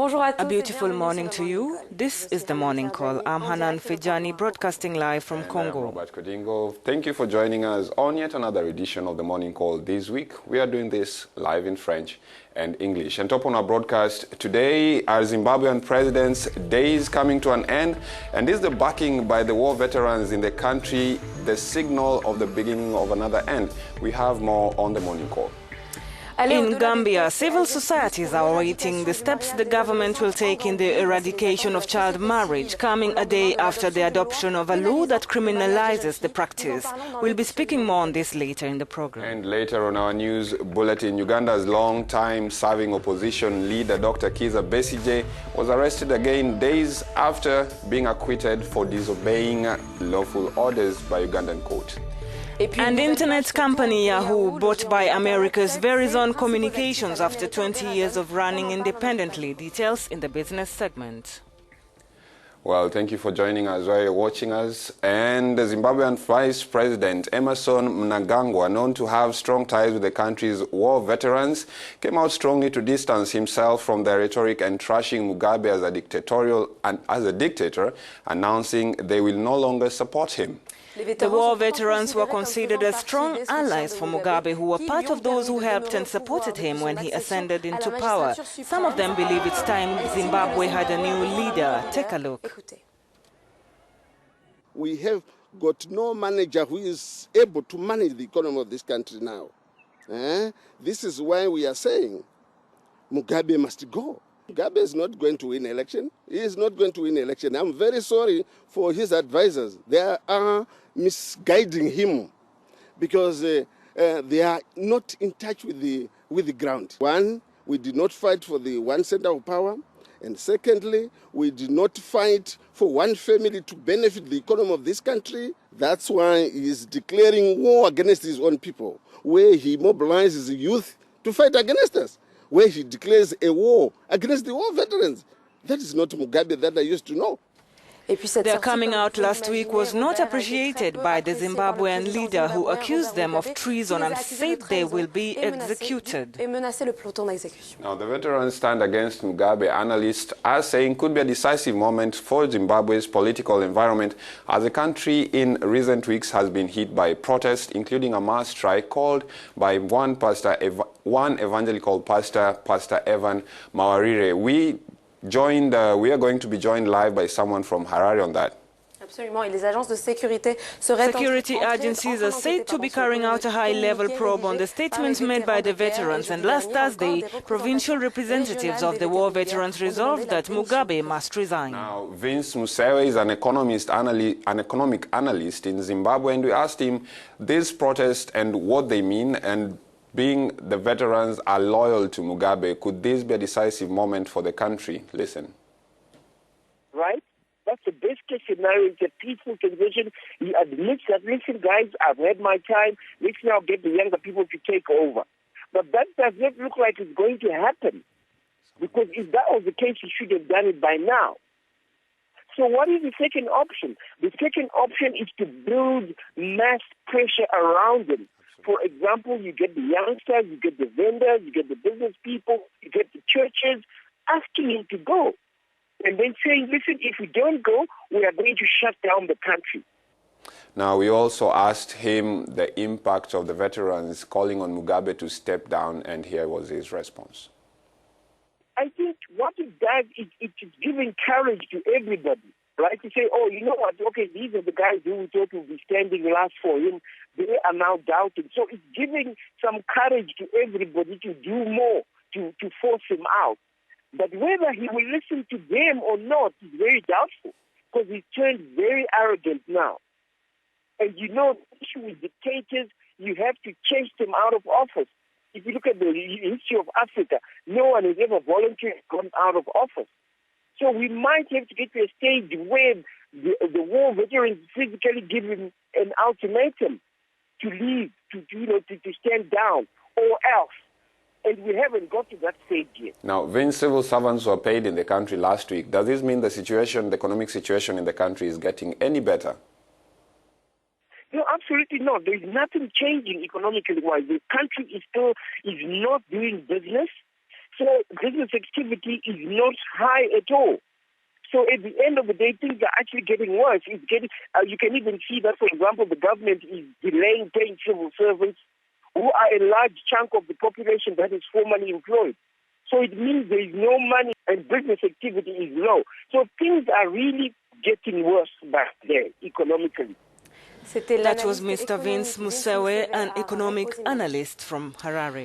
A beautiful morning to you. This is the Morning Call. I'm Hanan Fejani, broadcasting live from Congo. Robert Kodingo. Thank you for joining us on yet another edition of the Morning Call this week. We are doing this live in French and English. And top on our broadcast today are Zimbabwean president's days coming to an end, and is the backing by the war veterans in the country the signal of the beginning of another end? We have more on the Morning Call. In Gambia, civil societies are awaiting the steps the government will take in the eradication of child marriage, coming a day after the adoption of a law that criminalizes the practice. We'll be speaking more on this later in the program. And later on our news bulletin, Uganda's long-time serving opposition leader, Dr. Kizza Besigye, was arrested again days after being acquitted for disobeying lawful orders by Ugandan court. And internet company Yahoo, bought by America's Verizon Communications after 20 years of running independently. Details in the business segment. Well, thank you for joining us while you're watching us. And the Zimbabwean Vice President Emmerson Mnangagwa, known to have strong ties with the country's war veterans, came out strongly to distance himself from the rhetoric and trashing Mugabe as a dictator, announcing they will no longer support him. The war veterans were considered as strong allies for Mugabe, who were part of those who helped and supported him when he ascended into power. Some of them believe it's time Zimbabwe had a new leader. Take a look. We have got no manager who is able to manage the economy of this country now. This is why we are saying Mugabe must go. Mugabe is not going to win election. He is not going to win election. I'm very sorry for his advisors. They are misguiding him because they are not in touch with the ground. One, we did not fight for the one center of power. And secondly, we did not fight for one family to benefit the economy of this country. That's why he is declaring war against his own people, where he mobilizes the youth to fight against us, where he declares a war against the war veterans. That is not Mugabe that I used to know. Their coming out last week was not appreciated by the Zimbabwean leader, who accused them of treason and said they will be executed. Now, the veterans stand against Mugabe, analysts are saying could be a decisive moment for Zimbabwe's political environment, as the country in recent weeks has been hit by protests, including a mass strike called by one evangelical pastor, Pastor Evan Mawarire. We are going to be joined live by someone from Harare on that. Security agencies are said to be carrying out a high-level probe on the statements made by the veterans, and last Thursday, provincial representatives of the war veterans resolved that Mugabe must resign. Now, Vince Musewe is an economic analyst in Zimbabwe, and we asked him this protest and what they mean, and being the veterans are loyal to Mugabe, could this be a decisive moment for the country? Listen. Right? That's the best case scenario. It's a peaceful transition. He admits that, listen, guys, I've had my time. Let's now get the younger people to take over. But that does not look like it's going to happen. Because if that was the case, he should have done it by now. So what is the second option? The second option is to build mass pressure around him. For example, you get the youngsters, you get the vendors, you get the business people, you get the churches asking him to go. And then saying, listen, if we don't go, we are going to shut down the country. Now, we also asked him the impact of the veterans calling on Mugabe to step down, and here was his response. I think what it does is it is giving courage to everybody. Right, to say, oh, you know what, okay, these are the guys who we thought would be standing last for him. They are now doubting. So it's giving some courage to everybody to do more, to force him out. But whether he will listen to them or not is very doubtful, because he's turned very arrogant now. And you know, the issue with dictators, you have to chase them out of office. If you look at the history of Africa, no one has ever voluntarily gone out of office. So we might have to get to a stage where the war veterans physically give him an ultimatum to leave, to stand down, or else. And we haven't got to that stage yet. Now, when civil servants were paid in the country last week, does this mean the economic situation in the country is getting any better? No, absolutely not. There is nothing changing economically wise. The country is not doing business. So business activity is not high at all. So at the end of the day, things are actually getting worse. You can even see that, for example, the government is delaying paying civil servants who are a large chunk of the population that is formally employed. So it means there is no money and business activity is low. So things are really getting worse back there economically. That was Mr. Vince Musewe, an economic analyst from Harare.